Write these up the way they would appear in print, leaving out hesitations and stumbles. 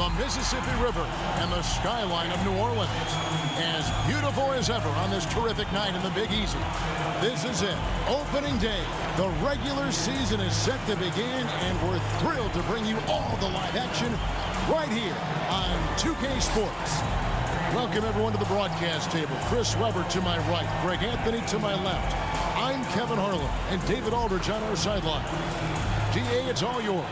the Mississippi River and the skyline of New Orleans. As beautiful as ever on this terrific night in the Big Easy. This is it, opening day. The regular season is set to begin, and we're thrilled to bring you all the live action right here on 2K Sports. Welcome everyone to the broadcast table. Chris Webber to my right, Greg Anthony to my left. I'm Kevin Harlan, and David Aldridge on our sideline. DA, it's all yours.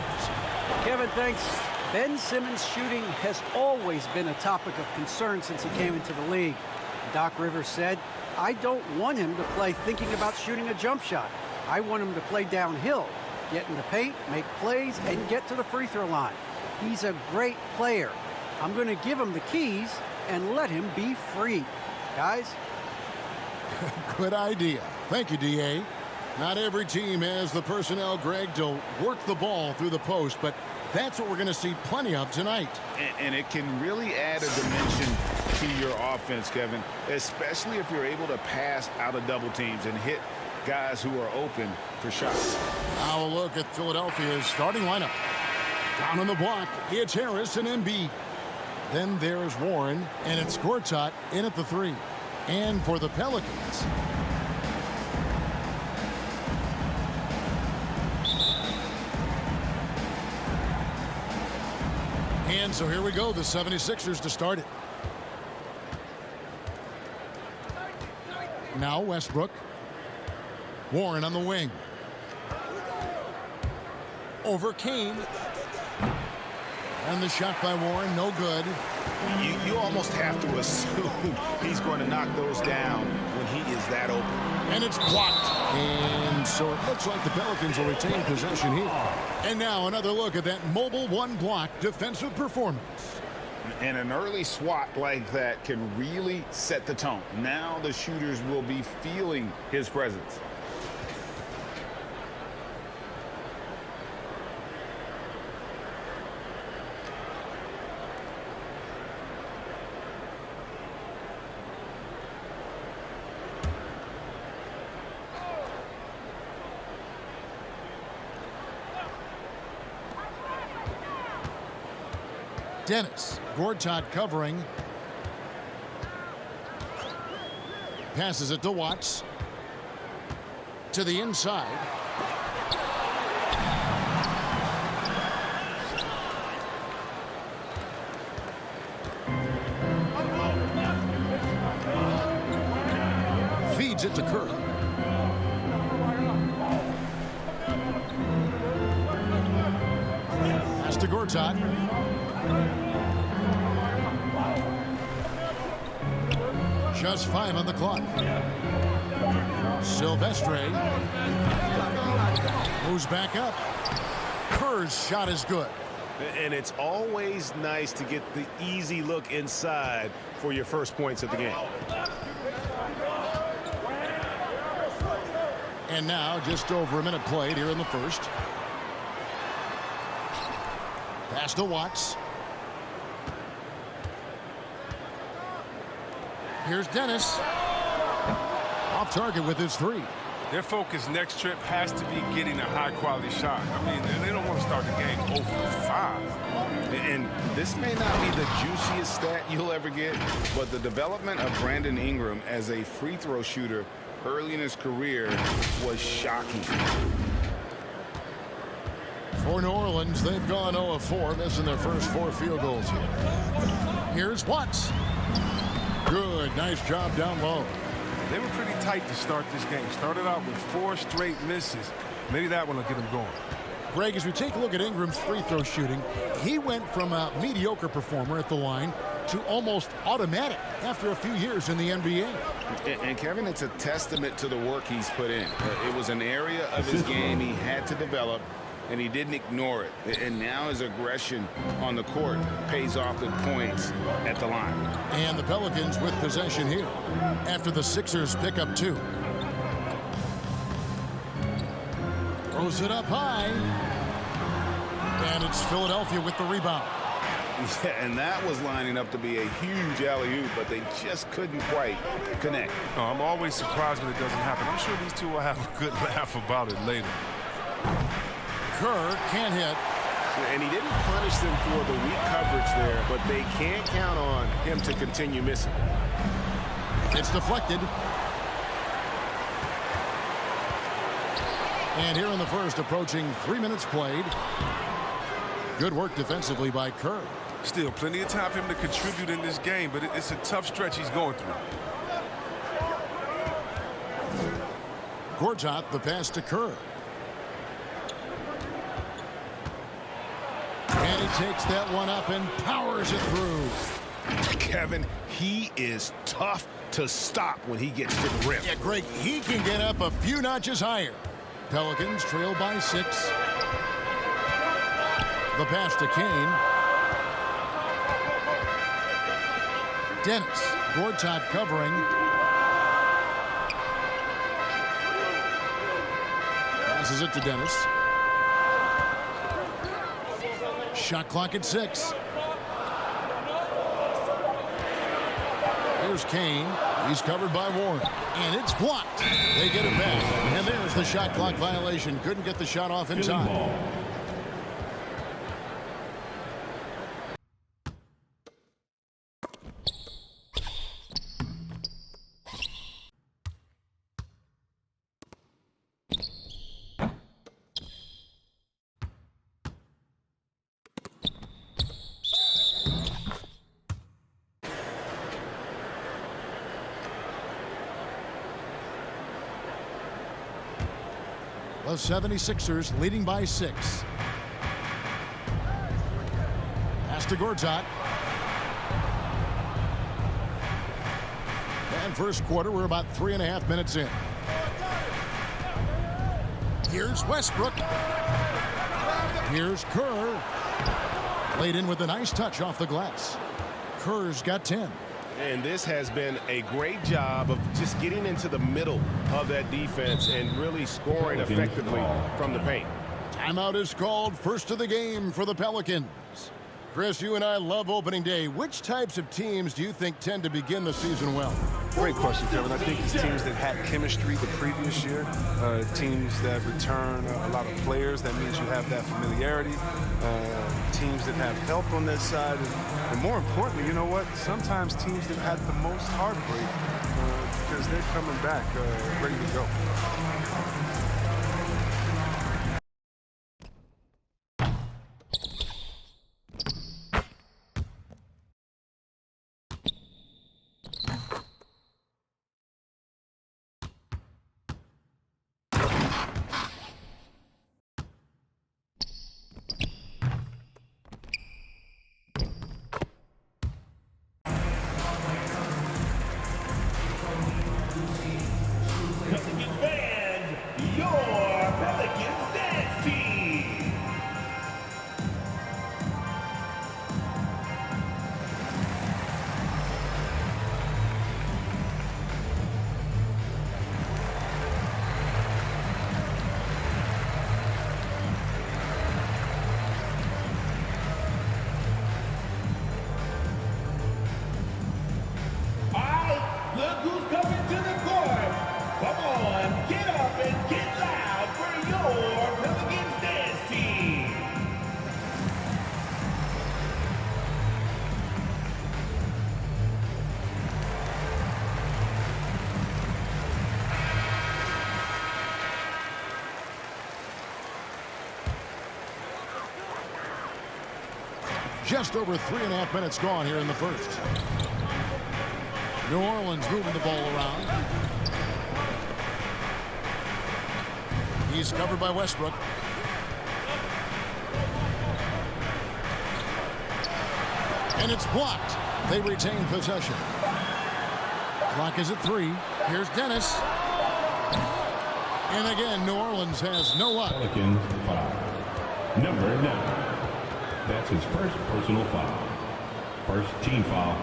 Kevin, thanks. Ben Simmons' shooting has always been a topic of concern since he came into the league. Doc Rivers said, I don't want him to play thinking about shooting a jump shot. I want him to play downhill, get in the paint, make plays, and get to the free throw line. He's a great player. I'm going to give him the keys and let him be free. Guys? Good idea. Thank you, DA. Not every team has the personnel, Greg, to work the ball through the post, but that's what we're going to see plenty of tonight. And it can really add a dimension to your offense, Kevin, especially if you're able to pass out of double teams and hit guys who are open for shots. Now a look at Philadelphia's starting lineup. Down on the block, it's Harris and Embiid. Then there's Warren, and it's Gortat in at the three. And for the Pelicans, and so here we go, the 76ers to start it. Now Westbrook. Warren on the wing. Over Kane. And the shot by Warren, no good. You almost have to assume he's going to knock those down when he is that open. And it's blocked. And so it looks like the Pelicans will retain possession here. And now another look at that mobile one-block defensive performance. And an early swat like that can really set the tone. Now the shooters will be feeling his presence. Dennis, Gortat covering. Passes it to Watts. To the inside. Feeds it to Curry. Pass to Gortat. Just 5 on the clock. Silvestre moves back up. Kerr's shot is good. And it's always nice to get the easy look inside for your first points of the game. And now just over a minute played here in the first. Pass to Watts. Here's Dennis. Off target with his three. Their focus next trip has to be getting a high-quality shot. I mean, they don't want to start the game 0 for 5. And this may not be the juiciest stat you'll ever get, but the development of Brandon Ingram as a free throw shooter early in his career was shocking. For New Orleans, they've gone 0 of 4, missing their first 4 field goals here. Here's Watts. Good, nice job down low. They were pretty tight to start this game. Started out with 4 straight misses. Maybe that one will get them going. Greg, as we take a look at Ingram's free throw shooting, he went from a mediocre performer at the line to almost automatic after a few years in the NBA. And Kevin, it's a testament to the work he's put in. It was an area of his game he had to develop, and he didn't ignore it. And now his aggression on the court pays off with points at the line. And the Pelicans with possession here after the Sixers pick up 2. Throws it up high. And it's Philadelphia with the rebound. Yeah, and that was lining up to be a huge alley-oop, but they just couldn't quite connect. No, I'm always surprised when it doesn't happen. I'm sure these two will have a good laugh about it later. Kerr can't hit. And he didn't punish them for the weak coverage there but they can't count on him to continue missing. It's deflected. And here in the first, approaching 3 minutes played. Good work defensively by Kerr. Still plenty of time for him to contribute in this game, but it's a tough stretch he's going through. Gortat, the pass to Kerr. And he takes that one up and powers it through. Kevin, he is tough to stop when he gets to the rim. Yeah, Greg, he can get up a few notches higher. Pelicans trail by 6. The pass to Kane. Dennis. Gortat covering. Passes it to Dennis. Shot clock at 6. Here's Kane. He's covered by Warren. And it's blocked. They get it back. And there's the shot clock violation. Couldn't get the shot off in time. The 76ers leading by 6. Pass to Gortat. And first quarter, we're about 3.5 minutes in. Here's Westbrook. Here's Kerr. Laid in with a nice touch off the glass. Kerr's got 10. And this has been a great job of just getting into the middle of that defense and really scoring effectively from the paint. Timeout is called. First of the game for the Pelicans. Chris, you and I love opening day. Which types of teams do you think tend to begin the season well? Great question, Kevin. I think it's teams that had chemistry the previous year, teams that return a lot of players. That means you have that familiarity. Teams that have help on that side. And more importantly, you know what? Sometimes teams that had the most heartbreak because they're coming back ready to go. Just over 3.5 minutes gone here in the first. New Orleans moving the ball around. He's covered by Westbrook. And it's blocked. They retain possession. Clock is at 3. Here's Dennis. And again, New Orleans has no luck. Pelicans foul. Number 9. That's his first personal foul. First team foul.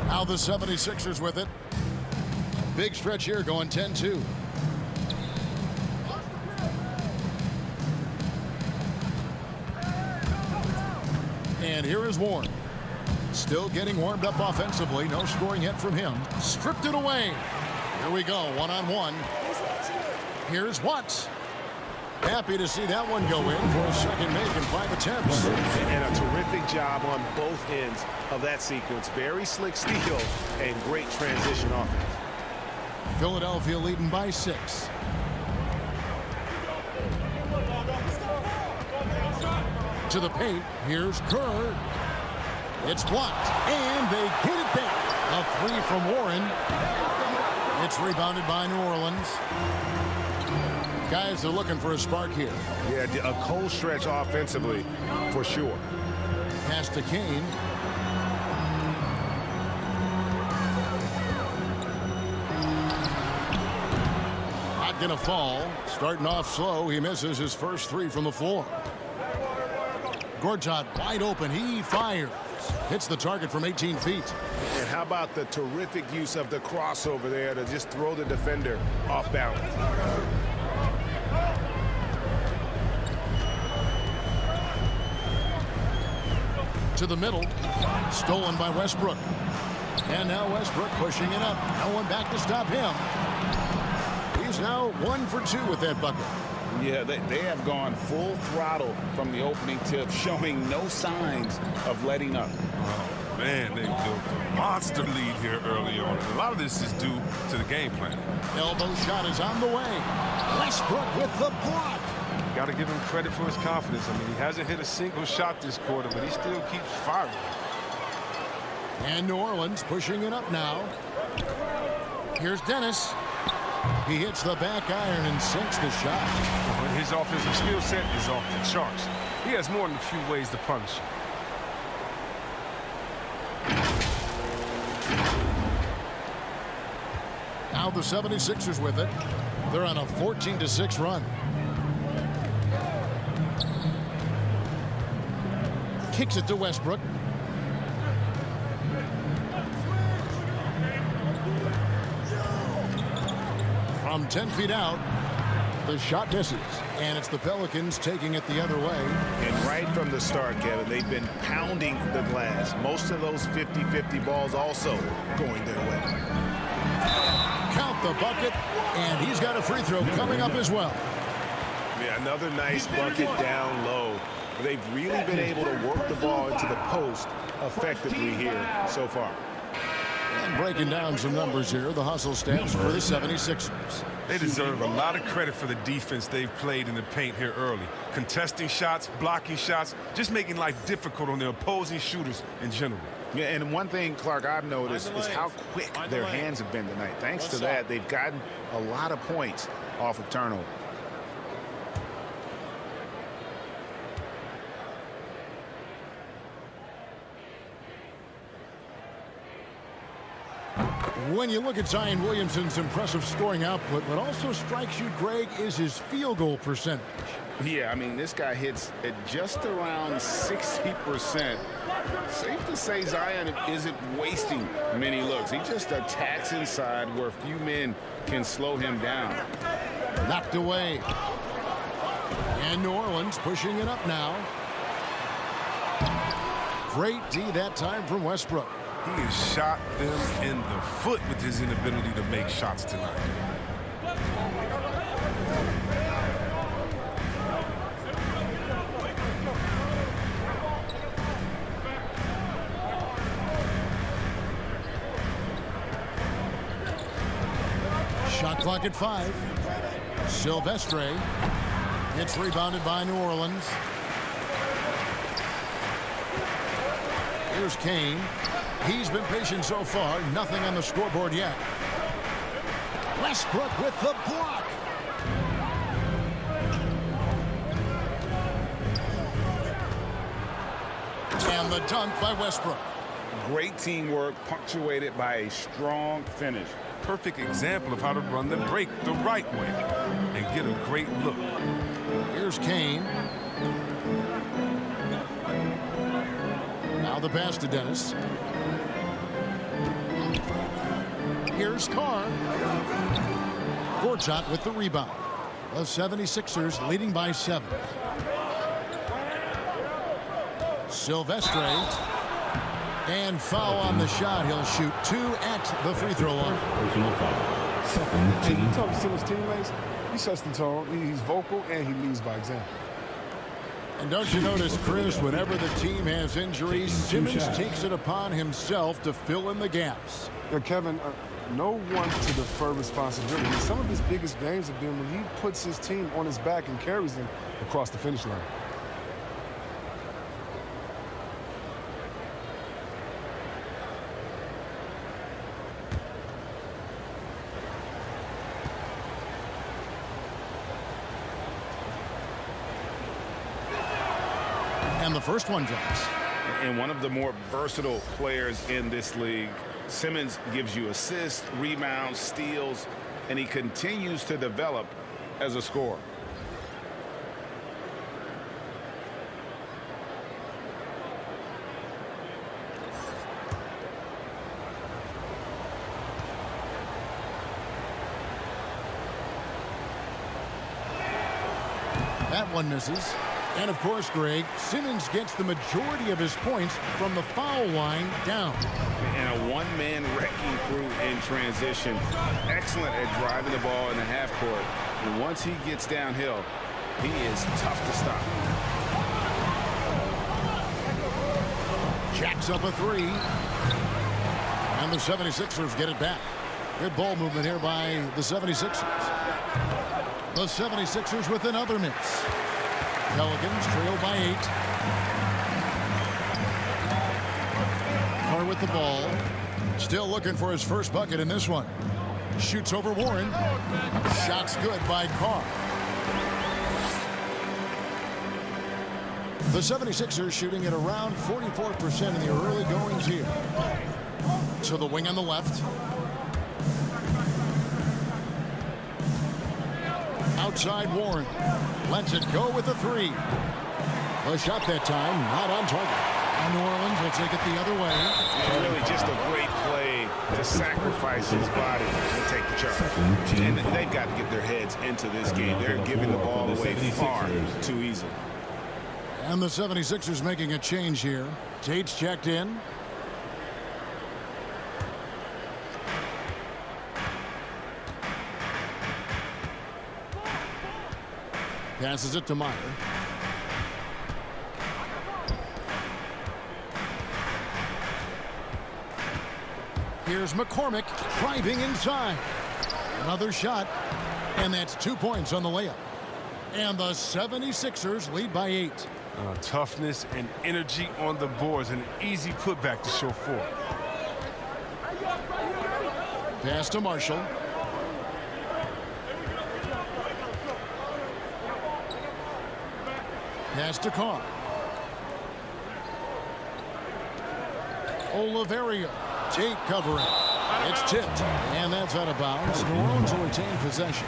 Now the 76ers with it. Big stretch here going 10-2. And here is Warren. Still getting warmed up offensively. No scoring yet from him. Stripped it away. Here we go, one-on-one. Here's Watts. Happy to see that one go in for a second make in 5 attempts. And a terrific job on both ends of that sequence. Very slick steal and great transition offense. Philadelphia leading by 6. To the paint. Here's Kerr. It's blocked, and they get it back. A 3 from Warren. It's rebounded by New Orleans. Guys are looking for a spark here. Yeah, a cold stretch offensively, for sure. Pass to Kane. Not gonna fall. Starting off slow, he misses his first 3 from the floor. Gortat wide open. He fires. Hits the target from 18 feet. And how about the terrific use of the crossover there to just throw the defender off balance. To the middle. Stolen by Westbrook. And now Westbrook pushing it up. No one back to stop him. He's now 1 for 2 with that bucket. Yeah, they have gone full throttle from the opening tip, showing no signs of letting up. Oh, man, they built a monster lead here early on. And a lot of this is due to the game plan. Elbow shot is on the way. Westbrook with the block. Got to give him credit for his confidence. I mean, he hasn't hit a single shot this quarter, but he still keeps firing. And New Orleans pushing it up now. Here's Dennis. He hits the back iron and sinks the shot. His offensive skill set is off the charts. He has more than a few ways to punish him. Now the 76ers with it. They're on a 14-6 run. Kicks it to Westbrook. From 10 feet out, the shot misses, and it's the Pelicans taking it the other way. And right from the start, Kevin, they've been pounding the glass. Most of those 50-50 balls also going their way. Count the bucket, and he's got a free throw coming up as well. Yeah, another nice bucket down low. They've really been able to work the ball into the post effectively here so far. And breaking down some numbers here, the hustle stats for the 76ers. They deserve a lot of credit for the defense they've played in the paint here early. Contesting shots, blocking shots, just making life difficult on their opposing shooters in general. Yeah, and one thing, Clark, I've noticed is how quick their hands have been tonight. Thanks to that, they've gotten a lot of points off of turnover. When you look at Zion Williamson's impressive scoring output, what also strikes you, Greg, is his field goal percentage. Yeah, I mean, this guy hits at just around 60%. Safe to say Zion isn't wasting many looks. He just attacks inside where few men can slow him down. Knocked away. And New Orleans pushing it up now. Great D that time from Westbrook. He has shot them in the foot with his inability to make shots tonight. Shot clock at 5. Silvestre. It's rebounded by New Orleans. Here's Kane. He's been patient so far. Nothing on the scoreboard yet. Westbrook with the block. And the dunk by Westbrook. Great teamwork punctuated by a strong finish. Perfect example of how to run the break the right way and get a great look. Here's Kane. Now the pass to Dennis. Here's Carr. Gortat with the rebound. The 76ers leading by 7. And foul on the shot. He'll shoot 2 at the free throw line. Personal foul. Second Hey, team. you talk to his teammates, he sets the tone, he's vocal, and he leads by example. And don't you notice, Chris, whenever the team has injuries, Taking 2 Simmons shots. takes it upon himself to fill in the gaps. Yeah, Kevin, no one to defer responsibility. Some of his biggest games have been when he puts his team on his back and carries them across the finish line. And the first one drops. And one of the more versatile players in this league. Simmons gives you assists, rebounds, steals, and he continues to develop as a scorer. That one misses. And of course, Greg, Simmons gets the majority of his points from the foul line down. And a one-man wrecking crew in transition. Excellent at driving the ball in the half court. And once he gets downhill, he is tough to stop. Jacks up a 3. And the 76ers get it back. Good ball movement here by the 76ers. The 76ers with another miss. Pelicans trail by 8. Carr with the ball. Still looking for his first bucket in this one. Shoots over Warren. Shot's good by Carr. The 76ers shooting at around 44% in the early goings here. So the wing on the left. Outside Warren. Lets it go with a 3. The shot that time not on target. And New Orleans will take it the other way. And really just a great play to sacrifice his body and take the charge. And they've got to get their heads into this game. They're giving the ball away far too easily. And the 76ers making a change here. Tate's checked in. Passes it to Meyer. Here's McCormick driving inside. Another shot. And that's 2 points on the layup. And the 76ers lead by 8. Toughness and energy on the boards, and an easy putback to show forth. Pass to Marshall. Pass to Carr. Oliverio. Tate covering. It's tipped. And that's out of bounds. New Orleans will retain possession.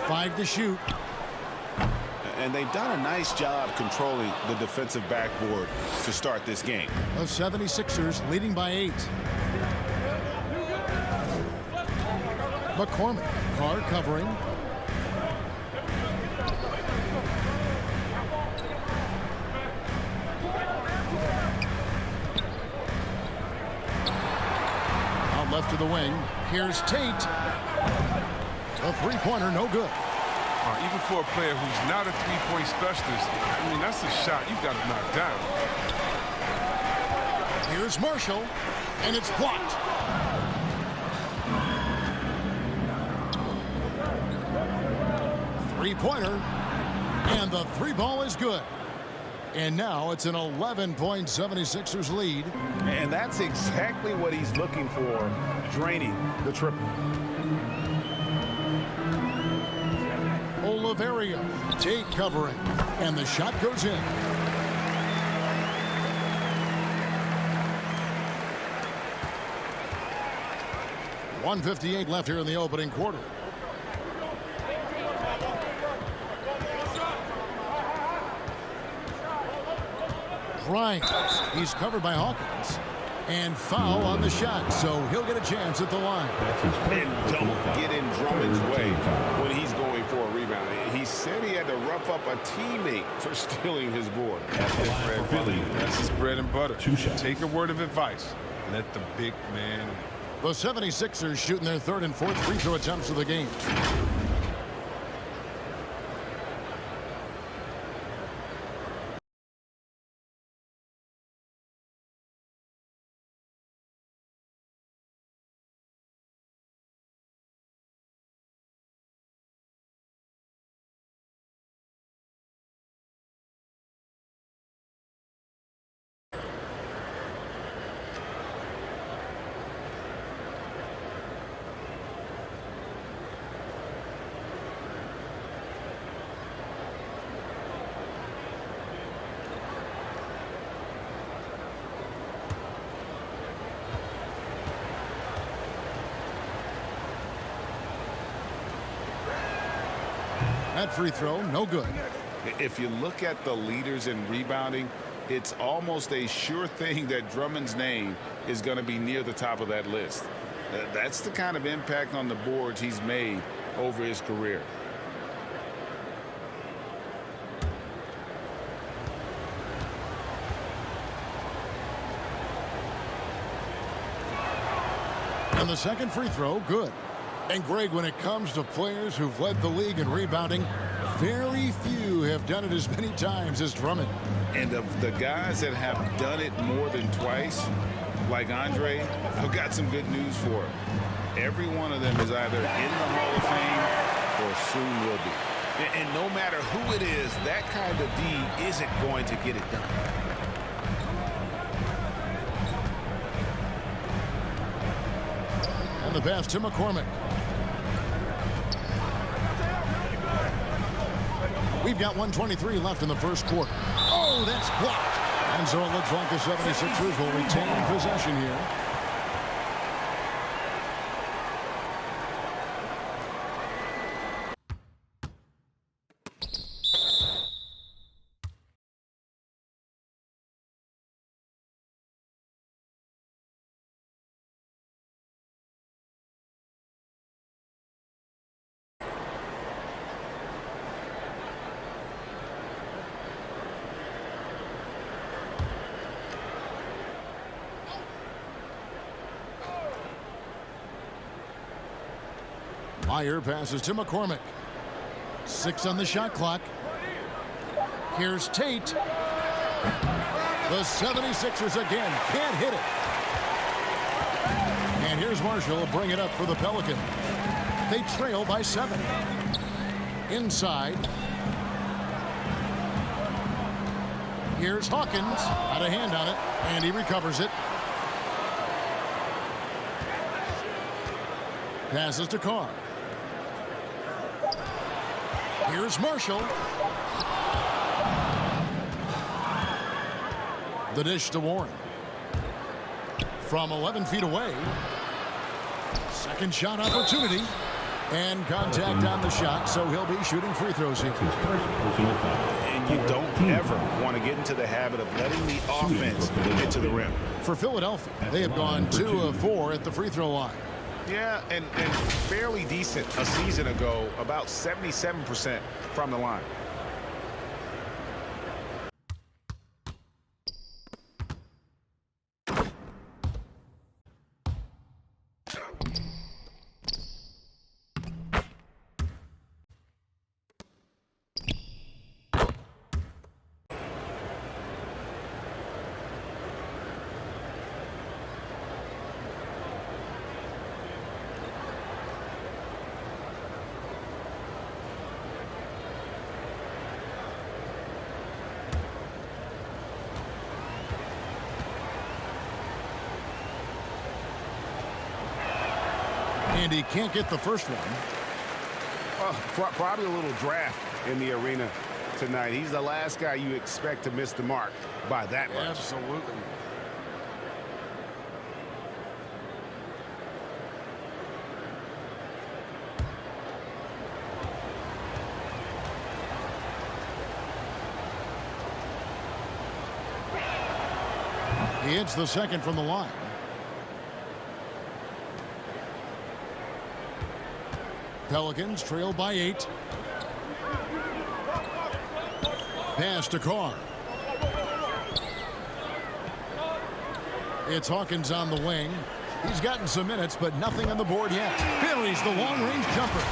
Five to shoot. And they've done a nice job controlling the defensive backboard to start this game. The 76ers leading by 8. McCormick. Carr covering. Out left to the wing. Here's Tate. A three-pointer, no good. Even for a player who's not a three-point specialist, I mean, that's a shot you've got to knock down. Here's Marshall, and it's blocked. Three-pointer, and the three ball is good. And now it's an 11-point 76ers lead. And that's exactly what he's looking for, draining the triple. Oliverio, Tate covering, and the shot goes in. .158 left here in the opening quarter. Grimes, he's covered by Hawkins. And foul on the shot, so he'll get a chance at the line. That's his first And personal don't foul. get in Drummond's way 13 foul. when he's going for a rebound. He said he had to rough up a teammate for stealing his board. At the line for Philly. That's his bread and butter. 2 shots. Take a word of advice. Let the big man in. The 76ers shooting their third and fourth free throw attempts of the game. That free throw, no good. If you look at the leaders in rebounding, it's almost a sure thing that Drummond's name is going to be near the top of that list. That's the kind of impact on the boards he's made over his career. And the second free throw, good. And Greg, when it comes to players who've led the league in rebounding, very few have done it as many times as Drummond. And of the guys that have done it more than twice, like Andre, I've got some good news for him. Every one of them is either in the Hall of Fame or soon will be. And no matter who it is, that kind of D isn't going to get it done. And the pass to McCormick. We've got 1:23 left in the first quarter. Oh, that's blocked. And so it looks like the 76ers will retain possession here. Meyer passes to McCormick. 6 on the shot clock. Here's Tate. The 76ers again can't hit it. And here's Marshall to bring it up for the Pelicans. They trail by 7. Inside. Here's Hawkins. Had a hand on it, and he recovers it. Passes to Carr. Here's Marshall. The dish to Warren. From 11 feet away. Second shot opportunity. And contact on the shot, so he'll be shooting free throws here. His first personal foul. And you don't ever want to get into the habit of letting the offense get to the rim. For Philadelphia, they have gone 2 of 4 at the free throw line. Yeah, and fairly decent a season ago, about 77% from the line. And he can't get the first one. Well, probably a little draft in the arena tonight. He's the last guy you expect to miss the mark by that much. Absolutely. He hits the second from the line. Pelicans trail by 8. Pass to Carr. It's Hawkins on the wing. He's gotten some minutes, but nothing on the board yet. Buries the long-range jumper.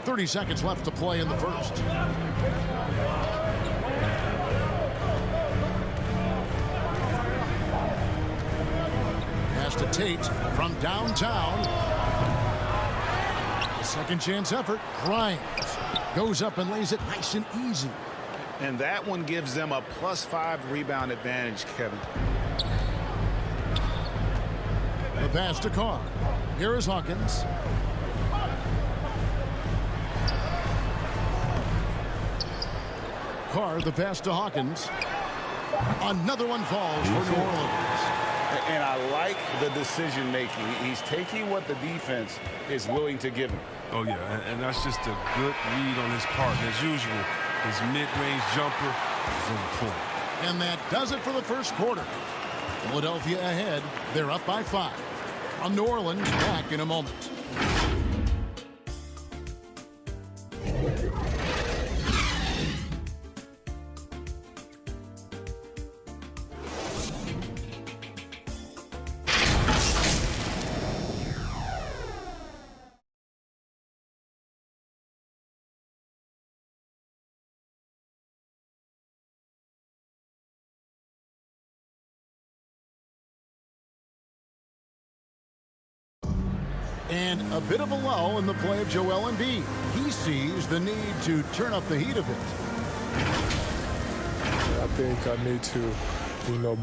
.30 seconds left to play in the first. Pass to Tate from downtown. A second chance effort. Grimes goes up and lays it nice and easy. And that one gives them a +5 rebound advantage, Kevin. The pass to Carr. Here is Hawkins. Carr, the pass to Hawkins. Another one falls for New Orleans. And I like the decision making. He's taking what the defense is willing to give him. Oh, yeah, and that's just a good read on his part. And as usual, his mid-range jumper is on point. And that does it for the first quarter. Philadelphia ahead. They're up by 5. On New Orleans, back in a moment. And a bit of a lull in the play of Joel Embiid. He sees the need to turn up the heat a bit. I think I need to,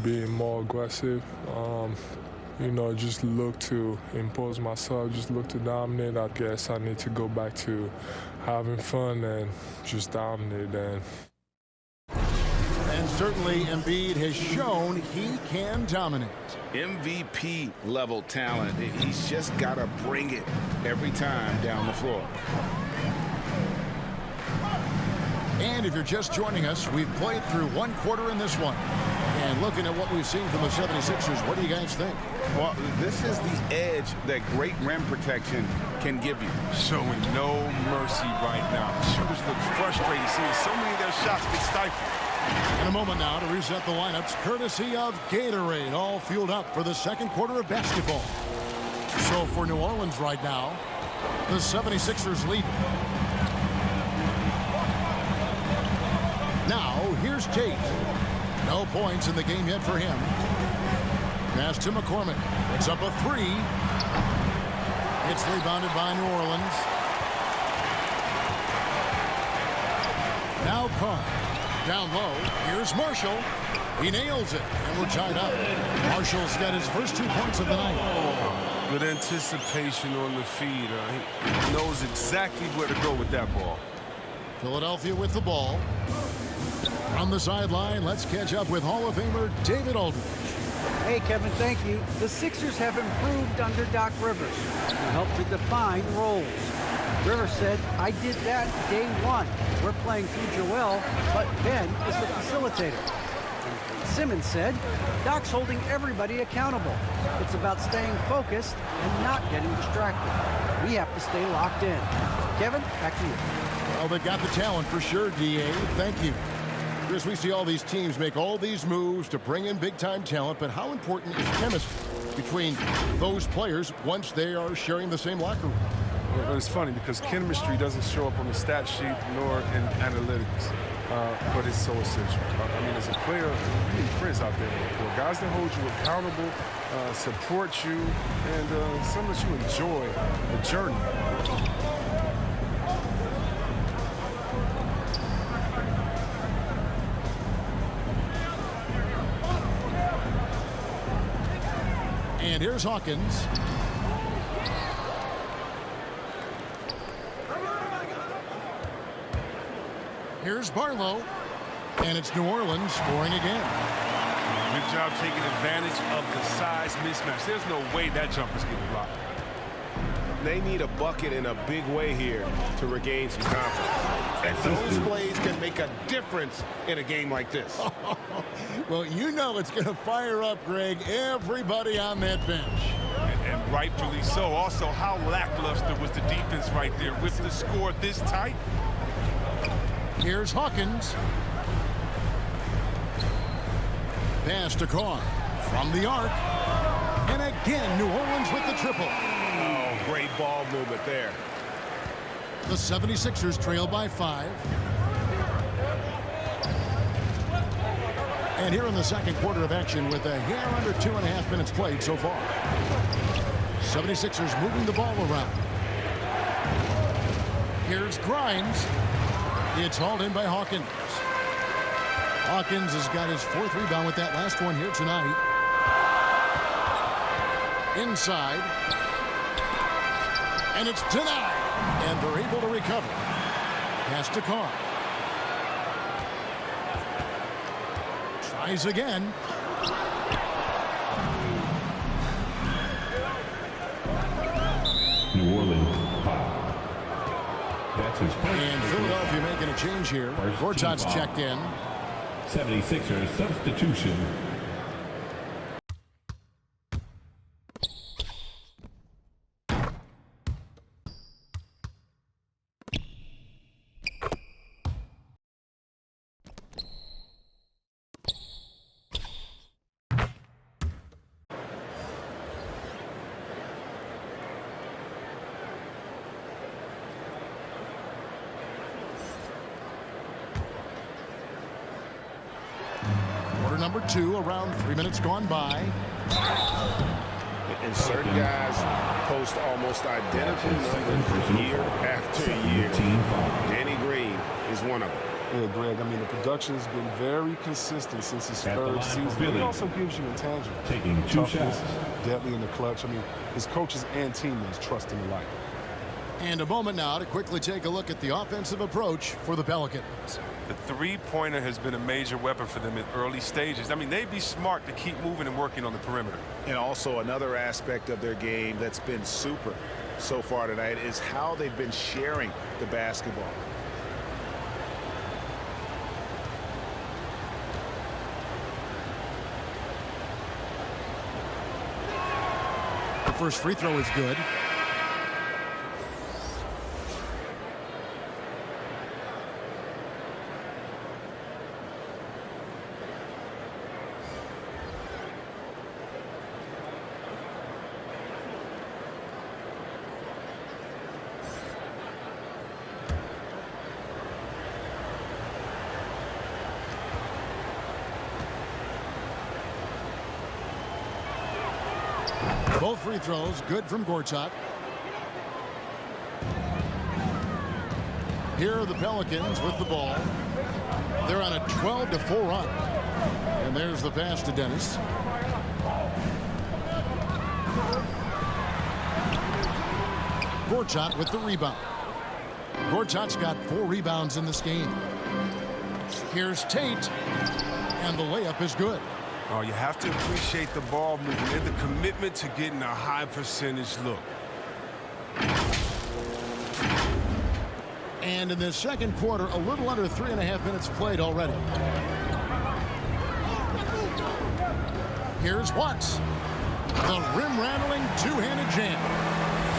be more aggressive. Just look to impose myself, just look to dominate. I guess I need to go back to having fun and just dominate. And certainly Embiid has shown he can dominate. MVP level talent. He's just got to bring it every time down the floor. And if you're just joining us, we've played through one quarter in this one. And looking at what we've seen from the 76ers, what do you guys think? Well, this is the edge that great rim protection can give you. Showing no mercy right now. The shooters look frustrated, seeing so many of their shots get stifled. In a moment now to reset the lineups, courtesy of Gatorade, all fueled up for the second quarter of basketball. So for New Orleans right now, the 76ers lead. Now, here's Tate. No points in the game yet for him. Pass to McCormick. It's up a 3. It's rebounded by New Orleans. Now Carr. Down low. Here's Marshall. He nails it. And we're tied up. Marshall's got his first 2 points of the night. Good anticipation on the feed. He knows exactly where to go with that ball. Philadelphia with the ball. On the sideline, let's catch up with Hall of Famer David Aldridge. Hey, Kevin, thank you. The Sixers have improved under Doc Rivers and helped to define roles. Rivers said, I did that day one. We're playing through Joel, but Ben is the facilitator. And Simmons said, Doc's holding everybody accountable. It's about staying focused and not getting distracted. We have to stay locked in. Kevin, back to you. Well, they got the talent for sure, D.A. Thank you. Chris, we see all these teams make all these moves to bring in big-time talent, but how important is chemistry between those players once they are sharing the same locker room? Well, it's funny because chemistry doesn't show up on the stat sheet nor in analytics, but it's so essential. I mean, as a player, you need friends out there. Guys that hold you accountable, support you, and some that you enjoy the journey. And here's Hawkins. Here's Barlow. And it's New Orleans scoring again. Good job taking advantage of the size mismatch. There's no way that jumper's getting blocked. they need a bucket in a big way here to regain some confidence. And those plays can make a difference in a game like this. Well, you know it's going to fire up, Greg, everybody on that bench. And rightfully so. Also, how lackluster was the defense right there with the score this tight? Here's Hawkins. Pass to Carr from the arc. And again, New Orleans with the triple. Oh, great ball movement there. The 76ers trail by 5. And here in the second quarter of action with a hair under 2.5 minutes played so far. 76ers moving the ball around. Here's Grimes. It's hauled in by Hawkins. Hawkins has got his 4th rebound with that last one here tonight. Inside. And it's denied. And they're able to recover. Pass to Carr. Tries again. New Orleans foul. That's his first. And Philadelphia making a change here. Gortat's checked in. 76ers substitution. Number 2, around 3 minutes gone by. And certain guys post almost identical numbers year after year. Danny Green is one of them. Yeah, Greg, I mean, the production has been very consistent since his third season. It also gives you intangible. Taking 2 shots. Deadly in the clutch. I mean, his coaches and teammates trust him alike. And a moment now to quickly take a look at the offensive approach for the Pelicans. The three-pointer has been a major weapon for them in early stages. I mean, they'd be smart to keep moving and working on the perimeter. And also another aspect of their game that's been super so far tonight is how they've been sharing the basketball. The first free throw is good. Both free throws good from Gortat. Here are the Pelicans with the ball. They're on a 12-4 run. And there's the pass to Dennis. Gortat with the rebound. Gortat's got 4 rebounds in this game. Here's Tate. And the layup is good. Oh, you have to appreciate the ball movement and the commitment to getting a high percentage look. And in the second quarter, a little under 3.5 minutes played already. Here's Watts. The rim-rattling two-handed jam.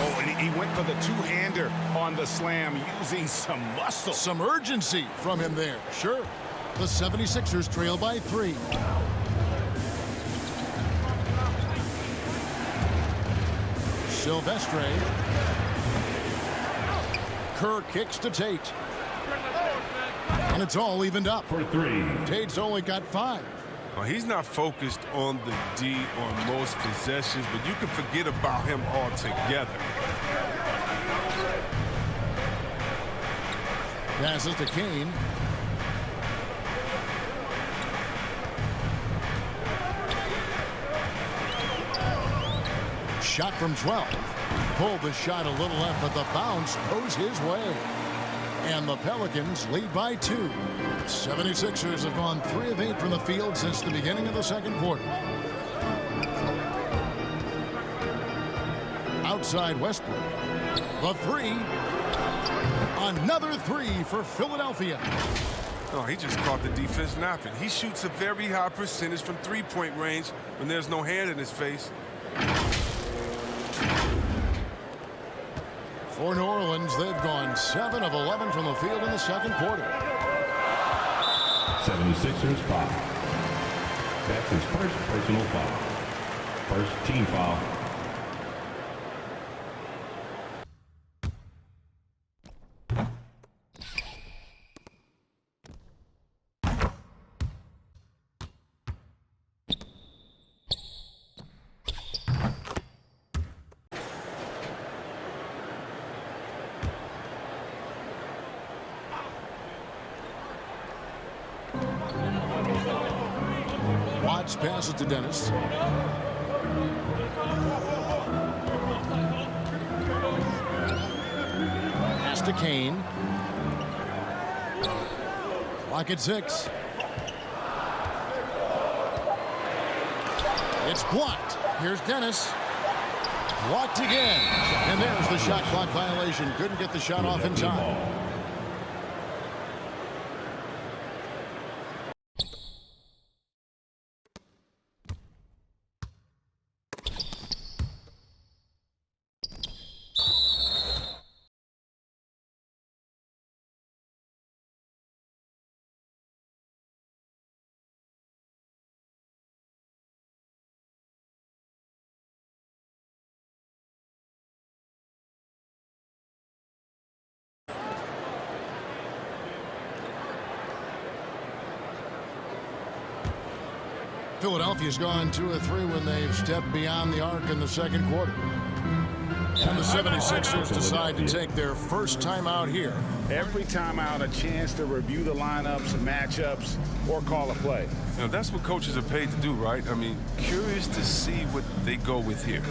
Oh, and he went for the two-hander on the slam using some muscle. Some urgency from him there. Sure. The 76ers trail by 3. Silvestre. Kerr kicks to Tate. And it's all evened up. For 3. Tate's only got 5. Well, he's not focused on the D on most possessions, but you can forget about him altogether. Passes to Kane. Shot from 12. Pulled the shot a little left, but the bounce goes his way. And the Pelicans lead by 2. 76ers have gone 3 of 8 from the field since the beginning of the second quarter. outside Westbrook. The three. Another three for Philadelphia. Oh, he just caught the defense napping. He shoots a very high percentage from three-point range when there's no hand in his face. For New Orleans, they've gone 7 of 11 from the field in the second quarter. 76ers foul. That's his first personal foul. First team foul. Watts passes to Dennis. Pass to Kane. Clock at 6. It's blocked. Here's Dennis. Blocked again. And there's the shot clock violation. Couldn't get the shot off in time. Philadelphia's gone 2 of 3 when they've stepped beyond the arc in the second quarter. And the 76ers decide to take their first timeout here. Every timeout, a chance to review the lineups, matchups, or call a play. You know, that's what coaches are paid to do, right? I mean, curious to see what they go with here.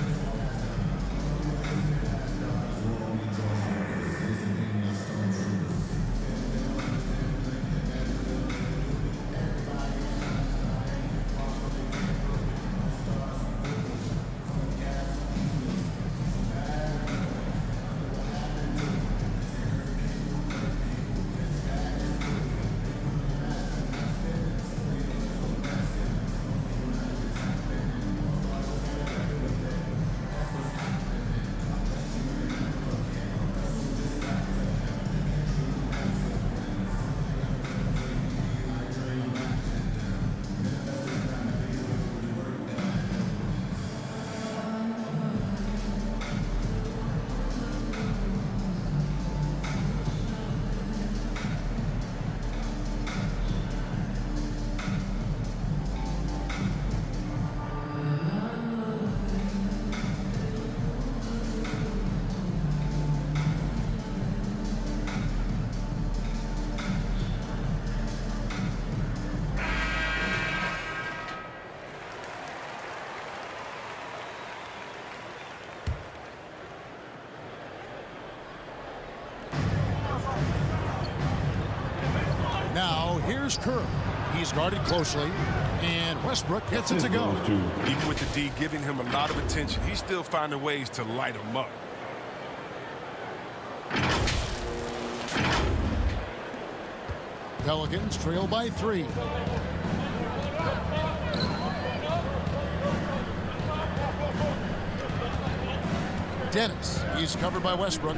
Now, here's Curry. He's guarded closely, and Westbrook gets it to go. Even with the D giving him a lot of attention, he's still finding ways to light him up. Pelicans trail by 3. Dennis, he's covered by Westbrook.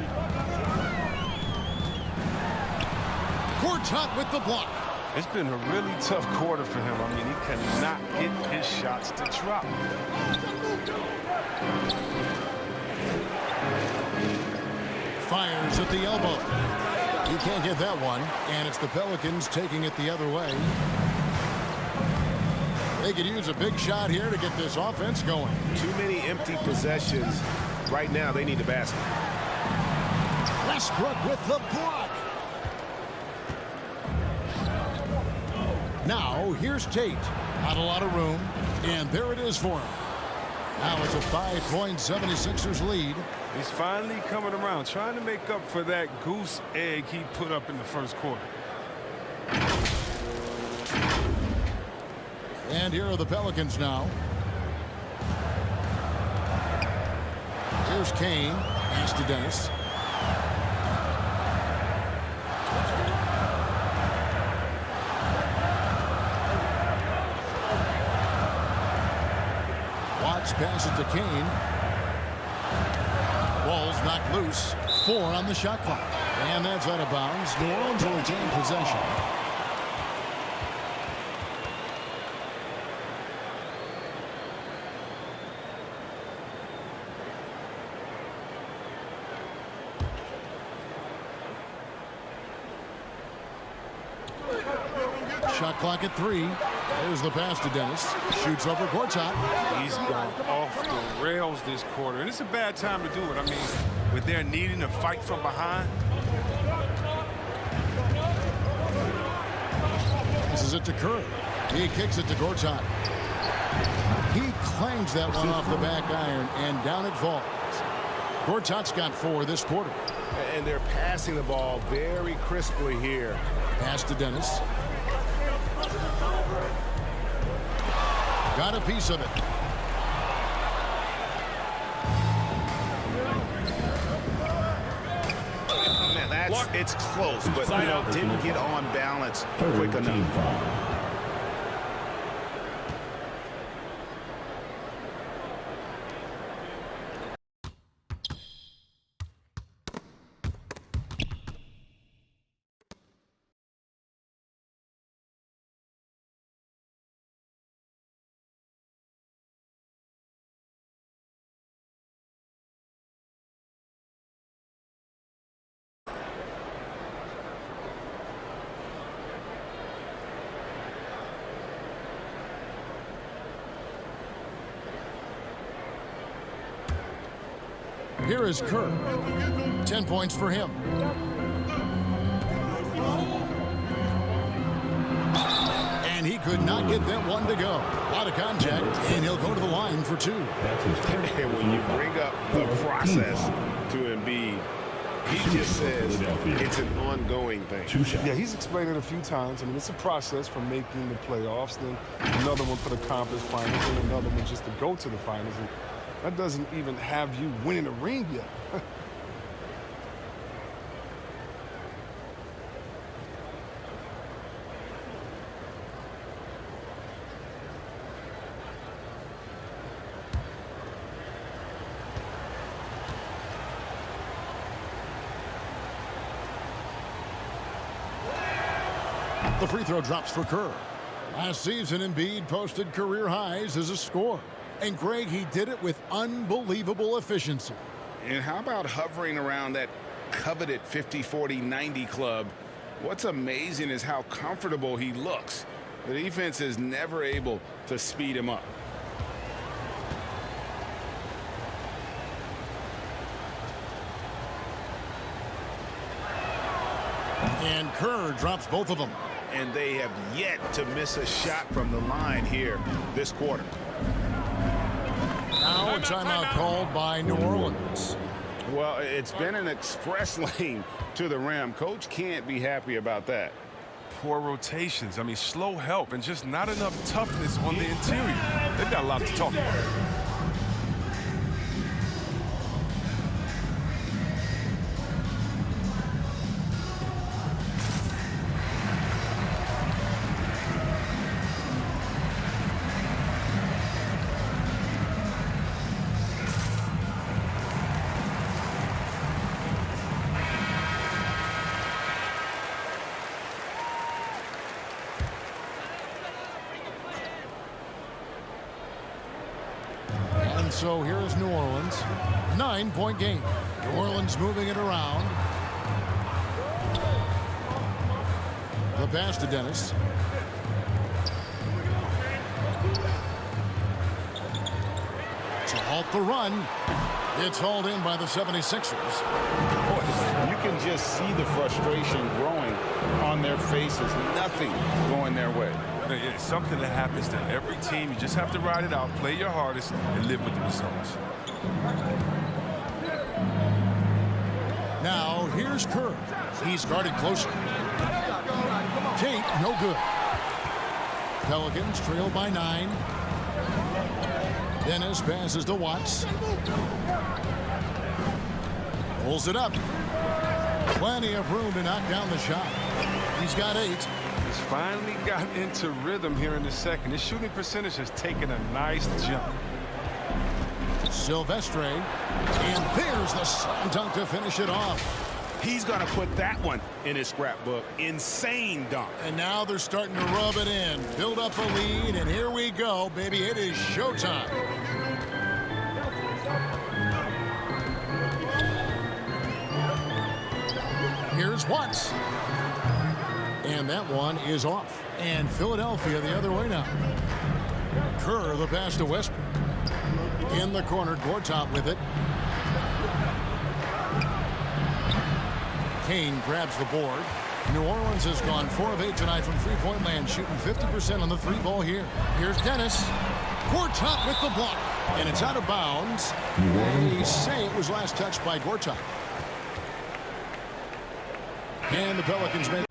Gortat with the block. It's been a really tough quarter for him. I mean, he cannot get his shots to drop. Fires at the elbow. He can't get that one, and it's the Pelicans taking it the other way. They could use a big shot here to get this offense going. Too many empty possessions. Right now, they need the basket. Westbrook with the block. Now, here's Tate. Not a lot of room, and there it is for him. Now it's a 5-point 76ers lead. He's finally coming around, trying to make up for that goose egg he put up in the first quarter. And here are the Pelicans now. Here's Kane. Pass to Dennis. Watts passes to Kane. Ball's knocked loose. 4 on the shot clock. And that's out of bounds. New Orleans will retain possession. Shot clock at 3. There's the pass to Dennis. Shoots over Gortat. He's gone off the rails this quarter, and it's a bad time to do it. I mean, with their needing to fight from behind. This is it to Kerr. He kicks it to Gortat. He clangs that one off the back iron, and down it falls. Gortat's got 4 this quarter. And they're passing the ball very crisply here. Pass to Dennis. Got a piece of it. Man, it's close, but didn't get on balance quick enough. Here is Kerr. 10 points for him. And he could not get that one to go. Out of contact, and he'll go to the line for 2. And when you bring up the process to Embiid, he just says it's an ongoing thing. Yeah, he's explained it a few times. I mean, it's a process from making the playoffs, then another one for the conference finals, and another one just to go to the finals. And that doesn't even have you winning a ring yet. The free throw drops for Kerr. Last season, Embiid posted career highs as a scorer. And, Greg, he did it with unbelievable efficiency. And how about hovering around that coveted 50-40-90 club? What's amazing is how comfortable he looks. The defense is never able to speed him up. And Kerr drops both of them. And they have yet to miss a shot from the line here this quarter. Now a timeout called by New Orleans. Well, it's been an express lane to the rim. Coach can't be happy about that. Poor rotations. I mean, slow help and just not enough toughness on the interior. They've got a lot to talk about. So here's New Orleans. 9-point game. New Orleans moving it around. The pass to Dennis. To halt the run. It's hauled in by the 76ers. You can just see the frustration growing on their faces. Nothing going their way. It's something that happens to every team. You just have to ride it out, play your hardest, and live with the results. Now, here's Kerr. He's guarded closer. Tate, no good. Pelicans trail by 9. Dennis passes to Watts. Pulls it up. Plenty of room to knock down the shot. He's got 8. He's finally gotten into rhythm here in the second. His shooting percentage has taken a nice jump. Silvestre. And there's the slam dunk to finish it off. He's going to put that one in his scrapbook. Insane dunk. And now they're starting to rub it in. Build up a lead, and here we go, baby. It is showtime. Here's Watts. And that one is off. And Philadelphia the other way now. Kerr the pass to Westbrook. In the corner, Gortat with it. Kane grabs the board. New Orleans has gone 4 of 8 tonight from three-point land, shooting 50% on the 3-ball here. Here's Dennis. Gortat with the block. And it's out of bounds. They say it was last touched by Gortat. And the Pelicans make.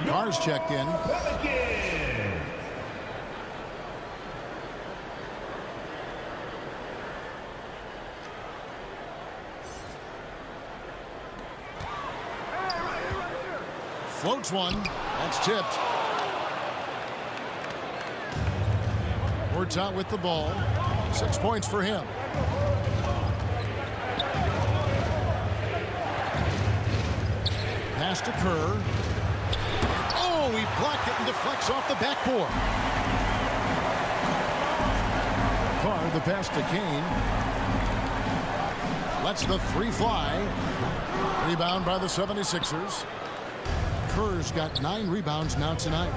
Cars checked in. Floats one. That's tipped. Gortat with the ball. 6 points for him. Pass to Kerr. Oh, he blocked it and deflects off the backboard. Carr, the pass to Kane. Lets the 3 fly. Rebound by the 76ers. Kerr's got 9 rebounds now tonight.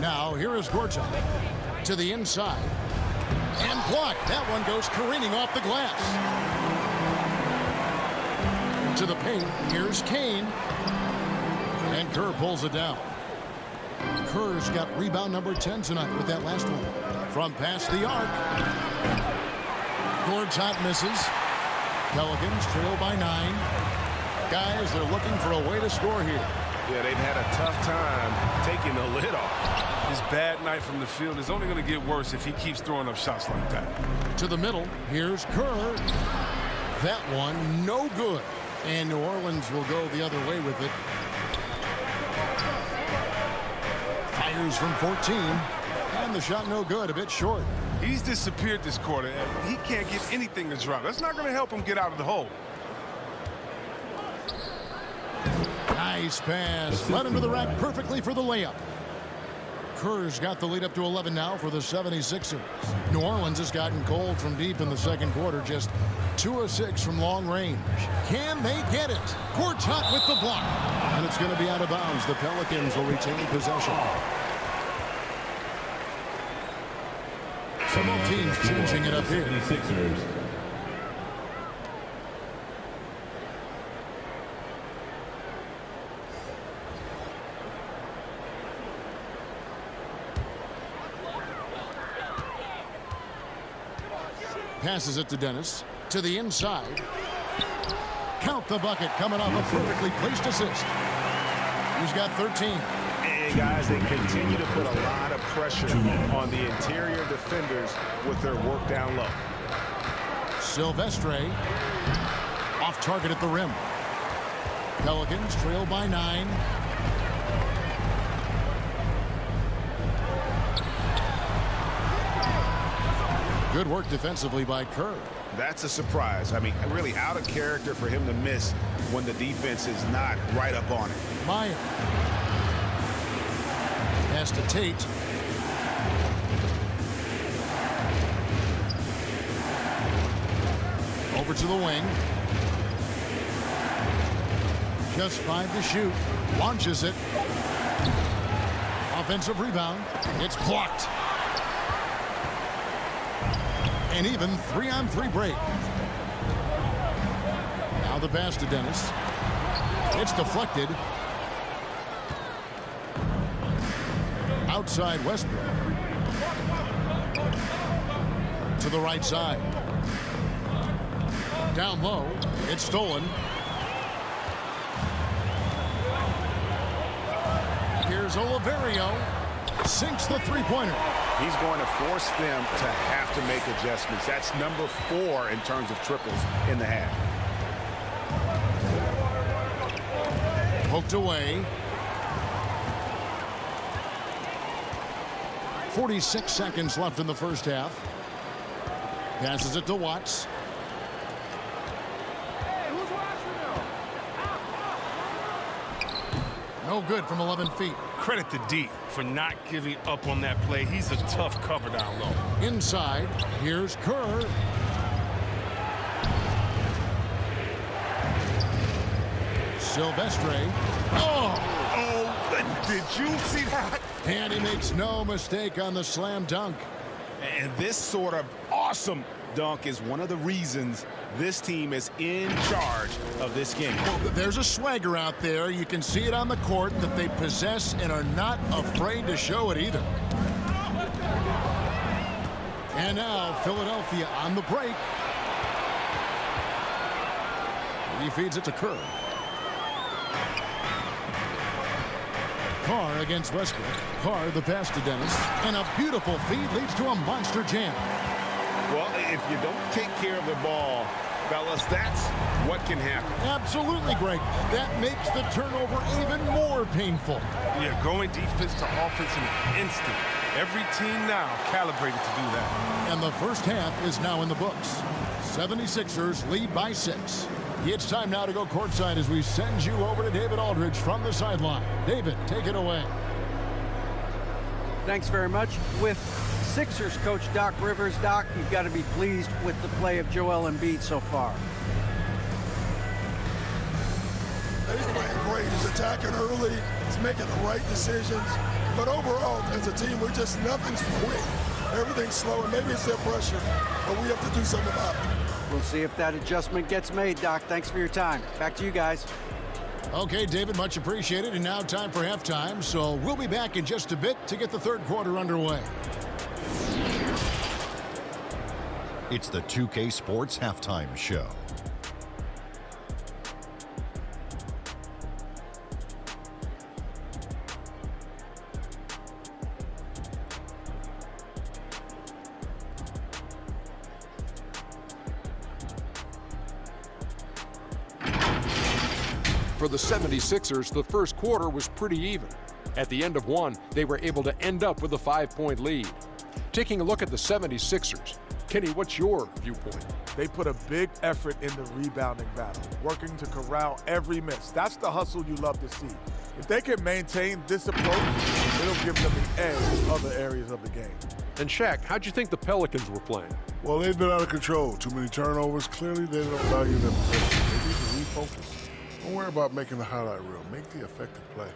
Now, here is Gortat to the inside. And blocked. That one goes careening off the glass. To the paint. Here's Kane. And Kerr pulls it down. Kerr's got rebound number 10 tonight with that last one. From past the arc. Gortat misses. Pelicans trail by 9. Guys, they're looking for a way to score here. Yeah, they've had a tough time taking the lid off. His bad night from the field is only going to get worse if he keeps throwing up shots like that. To the middle. Here's Kerr. That one no good. And New Orleans will go the other way with it. Fires from 14. And the shot no good, a bit short. He's disappeared this quarter. He can't get anything to drop. That's not going to help him get out of the hole. Nice pass. Led him to the rack perfectly for the layup. Kerr's got the lead up to 11 now for the 76ers. New Orleans has gotten cold from deep in the second quarter. Just 2 of 6 from long range. Can they get it? Gortat with the block. And it's going to be out of bounds. The Pelicans will retain possession. Some teams changing it up here. 76ers. Passes it to Dennis. To the inside. Count the bucket coming off a perfectly placed assist. He's got 13. And guys, they continue to put a lot of pressure on the interior defenders with their work down low. Silvestre off target at the rim. Pelicans trail by 9. Good work defensively by Kerr. That's a surprise. I mean, really out of character for him to miss when the defense is not right up on it. Meyer. Pass to Tate. Over to the wing. Just 5 to shoot. Launches it. Offensive rebound. It's blocked. And even 3-on-3 break. Now the pass to Dennis. It's deflected. outside Westbrook. To the right side. Down low. It's stolen. Here's Oliverio. Sinks the three-pointer. He's going to force them to have to make adjustments. That's number 4 in terms of triples in the half. Poked away. 46 seconds left in the first half. Passes it to Watts. No good from 11 feet. Credit to D for not giving up on that play. He's a tough cover down low. Inside, here's Kerr. Silvestre. Oh, did you see that? And he makes no mistake on the slam dunk. And this sort of awesome dunk is one of the reasons this team is in charge of this game. Well, there's a swagger out there. You can see it on the court that they possess and are not afraid to show it either. And now Philadelphia on the break. He feeds it to Kerr. Carr against Westbrook. Carr the pass to Dennis. And a beautiful feed leads to a monster jam. Well, if you don't take care of the ball, fellas, that's what can happen. Absolutely, Greg. That makes the turnover even more painful. Yeah, going defense to offense in an instant. Every team now calibrated to do that. And the first half is now in the books. 76ers lead by 6. It's time now to go courtside as we send you over to David Aldridge from the sideline. David, take it away. Thanks very much. With Sixers coach Doc Rivers. Doc, you've got to be pleased with the play of Joel Embiid so far. He's playing great. He's attacking early. He's making the right decisions. But overall, as a team, nothing's quick. Everything's slow, and maybe it's their pressure, but we have to do something about it. We'll see if that adjustment gets made, Doc. Thanks for your time. Back to you guys. Okay, David, much appreciated. And now time for halftime. So we'll be back in just a bit to get the third quarter underway. It's the 2K Sports Halftime Show. For the 76ers, the first quarter was pretty even. At the end of one, they were able to end up with a 5-point lead. Taking a look at the 76ers, Kenny, what's your viewpoint? They put a big effort in the rebounding battle, working to corral every miss. That's the hustle you love to see. If they can maintain this approach, it'll give them the edge in other areas of the game. And Shaq, how'd you think the Pelicans were playing? Well, they've been out of control. Too many turnovers. Clearly, they don't value them. They need to refocus. Don't worry about making the highlight reel. Make the effective play.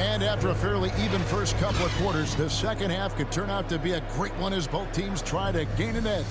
And after a fairly even first couple of quarters, the second half could turn out to be a great one as both teams try to gain an edge.